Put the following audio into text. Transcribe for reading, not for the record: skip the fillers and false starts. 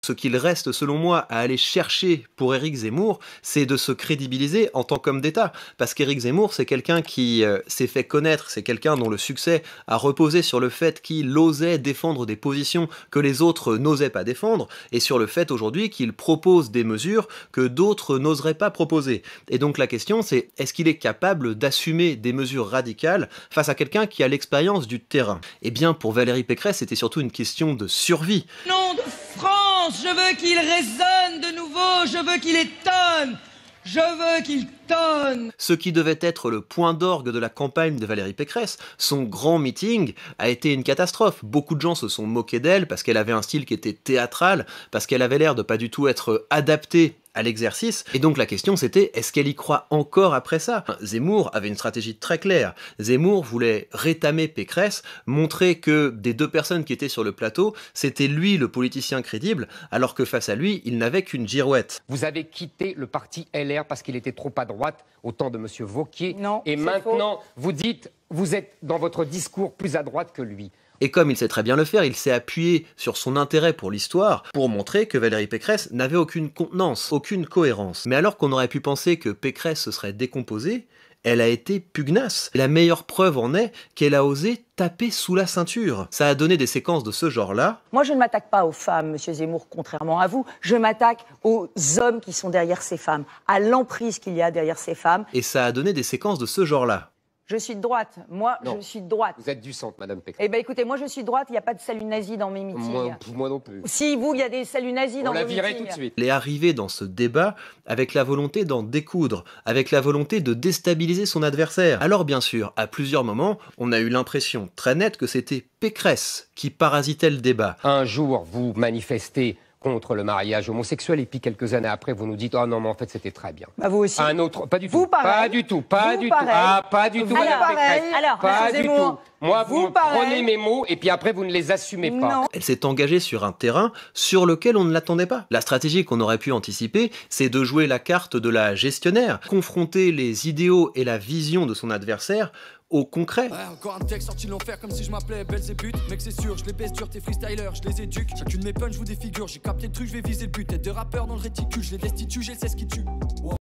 Ce qu'il reste, selon moi, à aller chercher pour Éric Zemmour, c'est de se crédibiliser en tant qu'homme d'État. Parce qu'Éric Zemmour, c'est quelqu'un qui s'est fait connaître, c'est quelqu'un dont le succès a reposé sur le fait qu'il osait défendre des positions que les autres n'osaient pas défendre, et sur le fait aujourd'hui qu'il propose des mesures que d'autres n'oseraient pas proposer. Et donc la question c'est, est-ce qu'il est capable d'assumer des mesures radicales face à quelqu'un qui a l'expérience du terrain? Eh bien pour Valérie Pécresse, c'était surtout une question de survie. Nom de France, je veux qu'il résonne de nouveau, je veux qu'il étonne, je veux qu'il tonne. Ce qui devait être le point d'orgue de la campagne de Valérie Pécresse, son grand meeting, a été une catastrophe. Beaucoup de gens se sont moqués d'elle parce qu'elle avait un style qui était théâtral, parce qu'elle avait l'air de pas du tout être adaptée à l'exercice, et donc la question c'était, est-ce qu'elle y croit encore après ça? Zemmour avait une stratégie très claire. Zemmour voulait rétamer Pécresse, montrer que des deux personnes qui étaient sur le plateau, c'était lui le politicien crédible, alors que face à lui, il n'avait qu'une girouette. Vous avez quitté le parti LR parce qu'il était trop à droite au temps de M. Wauquiez, Non, et maintenant vous dites, vous êtes dans votre discours plus à droite que lui. Et comme il sait très bien le faire, il s'est appuyé sur son intérêt pour l'histoire pour montrer que Valérie Pécresse n'avait aucune contenance, aucune cohérence. Mais alors qu'on aurait pu penser que Pécresse se serait décomposée, elle a été pugnace. La meilleure preuve en est qu'elle a osé taper sous la ceinture. Ça a donné des séquences de ce genre-là. Moi, je ne m'attaque pas aux femmes, Monsieur Zemmour, contrairement à vous. Je m'attaque aux hommes qui sont derrière ces femmes, à l'emprise qu'il y a derrière ces femmes. Et ça a donné des séquences de ce genre-là. Je suis de droite. Moi, Non. je suis de droite. Vous êtes du centre, Madame Pécresse. Eh bien, écoutez, moi, je suis de droite. Il n'y a pas de salut nazi dans mes meetings. Moi non plus. Si, vous, il y a des saluts nazis dans On la vos virait meetings. tout de suite. Elle est arrivée dans ce débat avec la volonté d'en découdre, avec la volonté de déstabiliser son adversaire. Alors bien sûr, à plusieurs moments, on a eu l'impression très nette que c'était Pécresse qui parasitait le débat. Un jour, vous manifestez contre le mariage homosexuel et puis quelques années après, vous nous dites « Oh non, mais en fait, c'était très bien ». Bah, vous aussi. Un autre, pas du tout. Vous, pareil. Pas du tout, pas Vous, du pareil. tout. Ah, pas du tout, Vous, Madame pareil. Pécresse. Alors, pas Monsieur du Zemmour, tout. Moi, vous me pareil. prenez mes mots et puis après, vous ne les assumez pas. Non. Elle s'est engagée sur un terrain sur lequel on ne l'attendait pas. La stratégie qu'on aurait pu anticiper, c'est de jouer la carte de la gestionnaire, confronter les idéaux et la vision de son adversaire au concret. Ouais, encore un texte sorti de l'enfer comme si je m'appelais Belzébuth. Mec c'est sûr, je les baisse dur, tes freestylers, je les éduque. Chacune de mes punches vous défigure, j'ai capté le truc, je vais viser le but. Tête de rappeur dans le réticule, je les destitue, j'ai le 16 qui tue. Wow.